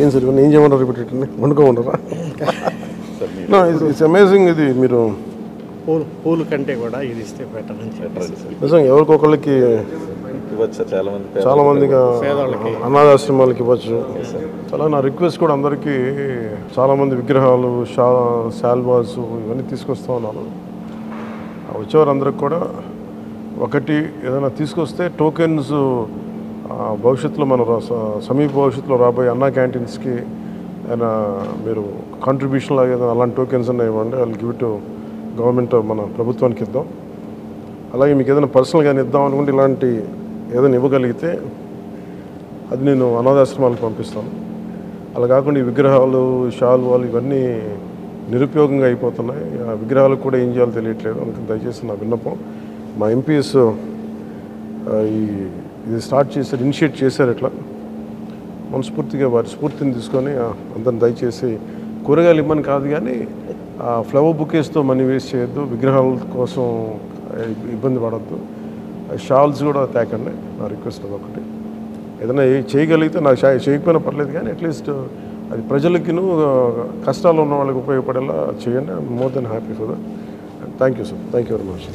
ఏం సార్ ఇవన్నీ ఏం చేయమన్నారు రిపీటెడ్ని వండుకోమంటారా? It's amazing. ఇది మీరు పూలు కంటే కూడా ఇది ఇస్తే బెటర్ అని చెప్పారు. నిజంగా ఎవరికొకళ్ళకి ఇవ్వచ్చు, చాలా మందికి అనాథాశ్రమాలకి ఇవ్వచ్చు. చాలా నా రిక్వెస్ట్ కూడా అందరికీ, చాలామంది విగ్రహాలు, శాల్వాస్ ఇవన్నీ తీసుకొస్తూ ఉన్నారు. వచ్చేవారందరికి కూడా ఒకటి ఏదైనా తీసుకొస్తే టోకెన్స్ భవిష్యత్తులో మన సమీప భవిష్యత్తులో రాబోయే అన్నా క్యాంటీన్స్కి ఏదైనా మీరు కాంట్రిబ్యూషన్ లాగా ఏదైనా అలాంటి టోకెన్స్ అన్నా ఇవ్వండి. వాళ్ళు గివ్ టు గవర్నమెంట్, మన ప్రభుత్వానికి ఇద్దాం. అలాగే మీకు ఏదైనా పర్సనల్గా ఇద్దాం అనుకుంటే ఇలాంటి ఏదైనా ఇవ్వగలిగితే అది నేను అనాథాశ్రమాలకు పంపిస్తాను. అలా కాకుండా ఈ విగ్రహాలు, శాల్వాలు ఇవన్నీ నిరుపయోగంగా అయిపోతున్నాయి. ఆ విగ్రహాలకు కూడా ఏం చేయాలో తెలియట్లేదు. అందుకని దయచేసి నా విన్నపం, మా ఎంపీస్ ఇది స్టార్ట్ చేశారు, ఇనిషియేట్ చేశారు. ఇట్లా మనస్ఫూర్తిగా వారి స్ఫూర్తిని తీసుకొని అందరిని దయచేసి కూరగాయలు ఇవ్వమని కాదు కానీ ఫ్లవర్ బుకేస్తో మనీ వేస్ట్ చేయొద్దు, విగ్రహాల కోసం ఇబ్బంది పడద్దు, షాల్స్ కూడా తేకండి. నా రిక్వెస్ట్ అదొకటి. ఏదైనా చేయగలిగితే, నాకు చేయకపోయినా పర్లేదు కానీ అట్లీస్ట్ అది ప్రజలకిను కష్టాలు ఉన్న వాళ్ళకి ఉపయోగపడేలా చేయండి. I'm more than happy for that. Thank you sir. Thank you very much.